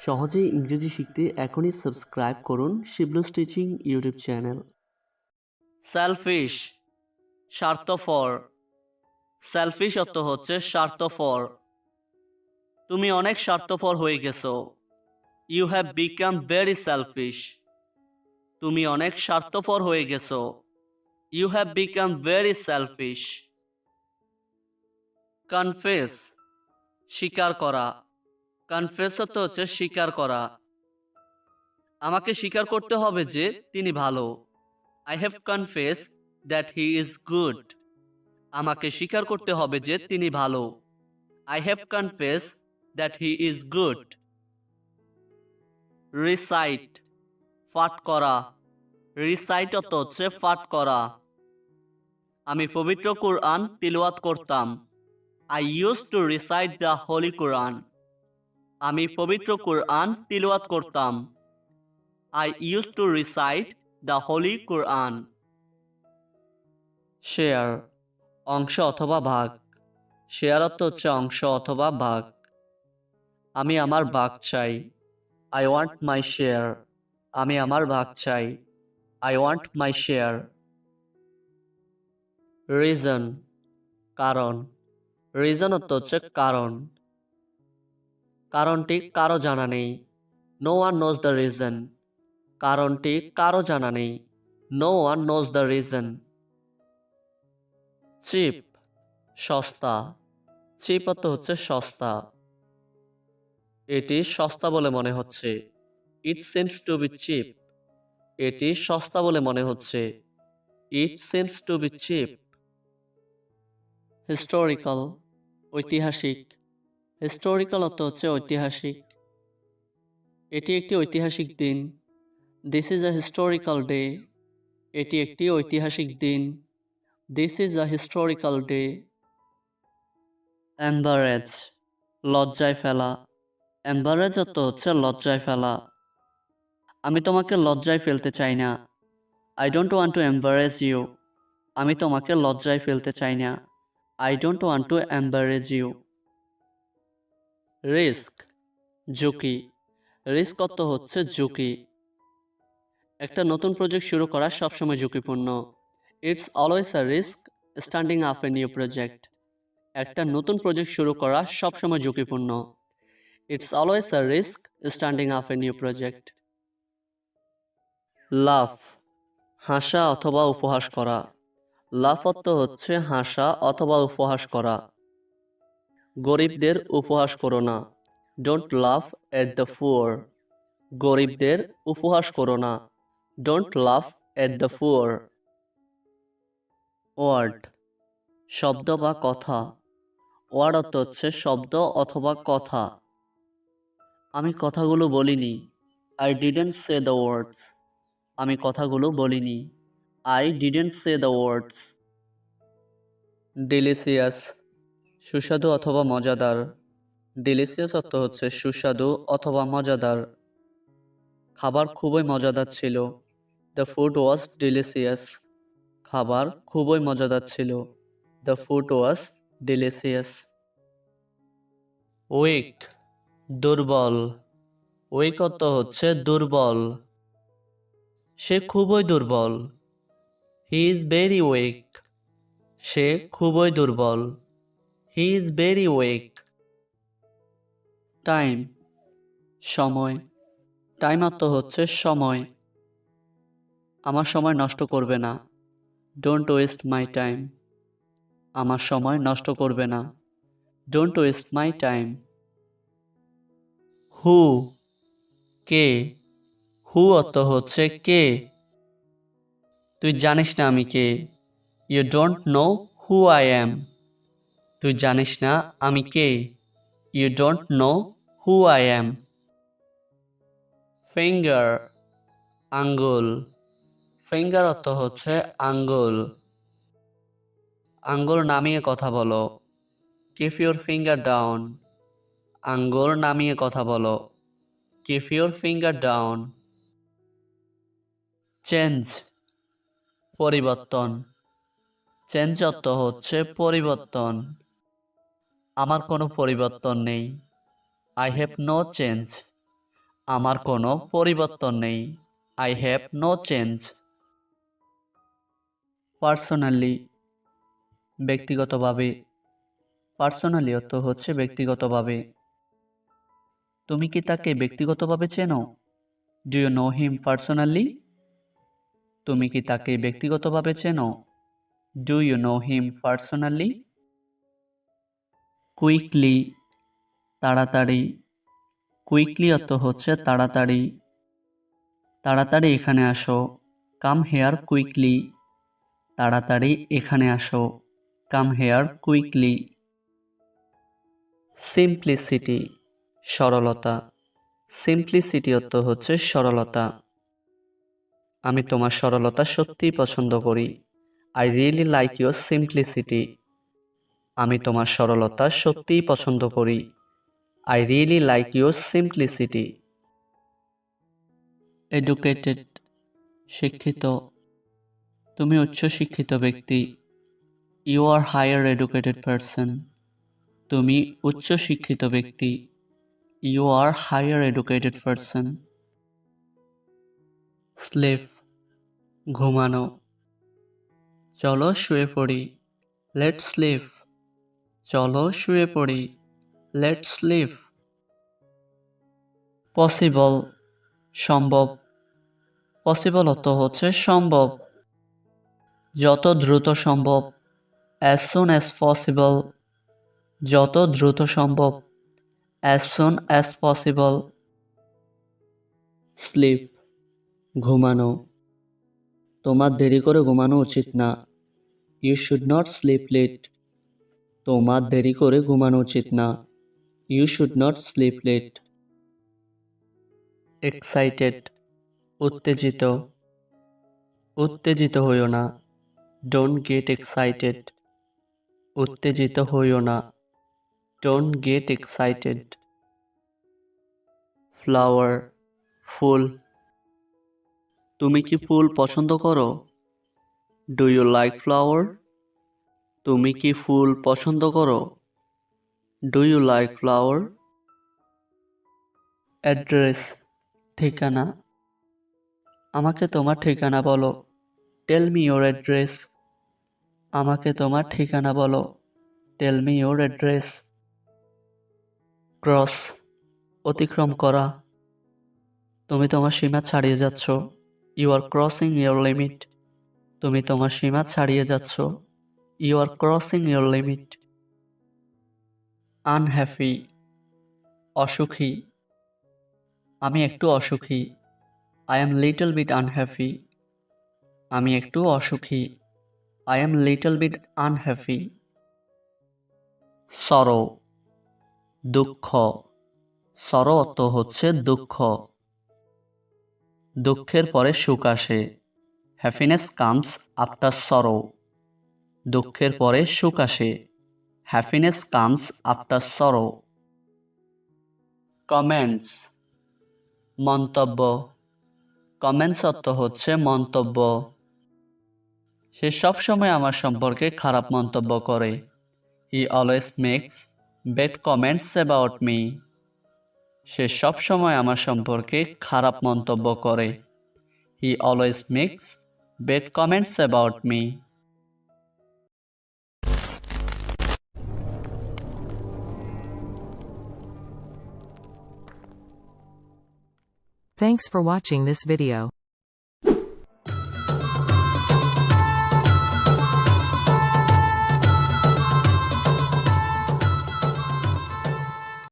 সহজেই ইংরেজি শিখতে এখনই সাবস্ক্রাইব করুন Shiblu's teaching YouTube channel. Selfish, স্বার্থপর। সেলফিশ অর্থ হচ্ছে স্বার্থপর। তুমি অনেক স্বার্থপর হয়ে গেছো। You have become very selfish. তুমি অনেক স্বার্থপর হয়ে গেছো। You have become very selfish. Confess, স্বীকার করা। কনফেস অর্থ হচ্ছে স্বীকার করা। আমাকে স্বীকার করতে হবে যে তিনি ভালো। I have confessed that he is good. আমাকে স্বীকার করতে হবে যে তিনি ভালো। I have confessed that he is good. Recite, পাঠ করা। Recite অর্থ হচ্ছে পাঠ করা। আমি পবিত্র কোরআন তিলাওয়াত করতাম। I used to recite the Holy Quran. আমি পবিত্র কোরআন তিলাওয়াত করতাম। I used to recite the Holy Quran. Share, অংশ অথবা ভাগ। শেয়ার অর্থ হচ্ছে অংশ অথবা ভাগ। আমি আমার ভাগ চাই। I want my share. আমি আমার ভাগ চাই। I want my share. Reason, কারণ। Reason অর্থ হচ্ছে কারণ। কারণটি কারো জানা নেই। No one knows the reason. কারণটি কারো জানা নেই। No one knows the reason. Cheap, সস্তা। Cheap অর্থ হচ্ছে সস্তা। এটি সস্তা বলে মনে হচ্ছে। It seems to be cheap. এটি সস্তা বলে মনে হচ্ছে। It seems to be cheap. Historical, ঐতিহাসিক। Historical অর্থ হচ্ছে ঐতিহাসিক। এটি একটি ঐতিহাসিক দিন। This is a historical day. এটি একটি ঐতিহাসিক দিন। This is a historical day. Embarrass, লজ্জায় ফেলা। Embarrass অর্থ হচ্ছে লজ্জায় ফেলা। আমি তোমাকে লজ্জায় ফেলতে চাই না। I don't want to embarrass you. আমি তোমাকে লজ্জায় ফেলতে চাই না। I don't want to embarrass you. Risk, ঝুঁকি। রিস্ক অর্থ হচ্ছে ঝুঁকি। একটা নতুন প্রজেক্ট শুরু করা সবসময় ঝুঁকিপূর্ণ। It's always a risk starting up a new project. একটা নতুন প্রজেক্ট শুরু করা সবসময় ঝুঁকিপূর্ণ। It's always a risk starting up a new project. লাফ, হাসা অথবা উপহাস করা। লাফ অর্থ হচ্ছে হাসা অথবা উপহাস করা। গরিবদের উপহাস করো না। Don't laugh at the poor. গরিবদের উপহাস করো না। Don't laugh at the poor. Word, শব্দ বা কথা। Word অর্থ হচ্ছে শব্দ অথবা কথা। আমি কথাগুলো বলিনি। I didn't say the words. আমি কথাগুলো বলিনি। I didn't say the words. Delicious, সুস্বাদু অথবা মজাদার। Delicious অর্থ হচ্ছে সুস্বাদু অথবা মজাদার। খাবার খুবই মজাদার ছিল। The food was delicious. খাবার খুবই মজাদার ছিল। The food was delicious. Weak, দুর্বল। Weak অর্থ হচ্ছে দুর্বল। সে খুবই দুর্বল। He is very weak. সে খুবই দুর্বল। He is very weak. Time, সময়। Time অর্থ হচ্ছে সময়। আমার সময় নষ্ট করবে না। Don't waste my time. আমার সময় নষ্ট করবে না। Don't waste my time. Who, K. Who অর্থ হচ্ছে কে। তুই জানিস না আমি কে। You don't know who I am. তুই জানিস না আমি কে। You don't know who I am. Finger, আঙ্গুল। Finger অর্থ হচ্ছে আঙ্গুল। আঙ্গুল নামিয়ে কথা বলো। Keep your finger down. আঙ্গুল নামিয়ে কথা বলো। Keep your finger down. Change, পরিবর্তন। চেঞ্জ অর্থ হচ্ছে পরিবর্তন। আমার কোনো পরিবর্তন নেই। I have no change. আমার কোনো পরিবর্তন নেই। I have no change. Personally, ব্যক্তিগতভাবে। পার্সোনালি অর্থ হচ্ছে ব্যক্তিগতভাবে। তুমি কি তাকে ব্যক্তিগতভাবে চেনো? Do you know him personally? তুমি কি তাকে ব্যক্তিগতভাবে চেনো? Do you know him personally? Quickly, তাড়াতাড়ি। কুইকলি অর্থ হচ্ছে তাড়াতাড়ি। তাড়াতাড়ি এখানে আসো। Come here quickly. তাড়াতাড়ি এখানে আসো। Come here quickly. সিম্পলিসিটি, সরলতা। সিম্পলিসিটি অর্থ হচ্ছে সরলতা। আমি তোমার সরলতা সত্যিই পছন্দ করি। I really like your simplicity. আমি তোমার সরলতা সত্যিই পছন্দ করি। I really like your simplicity. Educated, শিক্ষিত। তুমি উচ্চ শিক্ষিত ব্যক্তি। You are higher educated person. তুমি উচ্চ শিক্ষিত ব্যক্তি। You are higher educated person. Sleep, ঘুমানো। চলো শুয়ে পড়ি। Let's sleep. চলো শুয়ে পড়ি। Let's sleep. পসিবল, সম্ভব। পসিবল অর্থ হচ্ছে সম্ভব। যত দ্রুত সম্ভব। As soon as possible. যত দ্রুত সম্ভব। As soon as possible. Sleep, ঘুমানো। তোমার দেরি করে ঘুমানো উচিত না। You should not sleep late. তোমার দেরি করে ঘুমানো উচিত না। You should not sleep late. Excited, উত্তেজিত। উত্তেজিত হইও না। Don't get excited. উত্তেজিত হইও না। Don't get excited. ফ্লাওয়ার, ফুল। তুমি কি ফুল পছন্দ করো? Do you like flower? তুমি কি ফুল পছন্দ করো? Do you like flower? Address, ঠিকানা। আমাকে তোমার ঠিকানা বলো। Tell me your address. আমাকে তোমার ঠিকানা বলো। Tell me your address. Cross, অতিক্রম করা। তুমি তোমার সীমা ছাড়িয়ে যাচ্ছ। You are crossing your limit. তুমি তোমার সীমা ছাড়িয়ে যাচ্ছ। You are crossing your limit. Unhappy, অসুখী। আমি একটু অসুখী। I am little bit unhappy. আমি একটু অসুখী। I am little bit unhappy. Sorrow, দুঃখ। সরো অর্থ হচ্ছে দুঃখ। দুঃখের পরে সুখ আসে। হ্যাপিনেস কামস আফটার সরো। দুঃখের পরে সুখ আসে। হ্যাপিনেস কামস আফটার সরো। কমেন্টস, মন্তব্য। কমেন্টস অর্থ হচ্ছে মন্তব্য। সে সবসময় আমার সম্পর্কে খারাপ মন্তব্য করে। He always makes bad comments about me. সে সবসময় আমার সম্পর্কে খারাপ মন্তব্য করে। He always makes bad comments about me. Thanks for watching this video.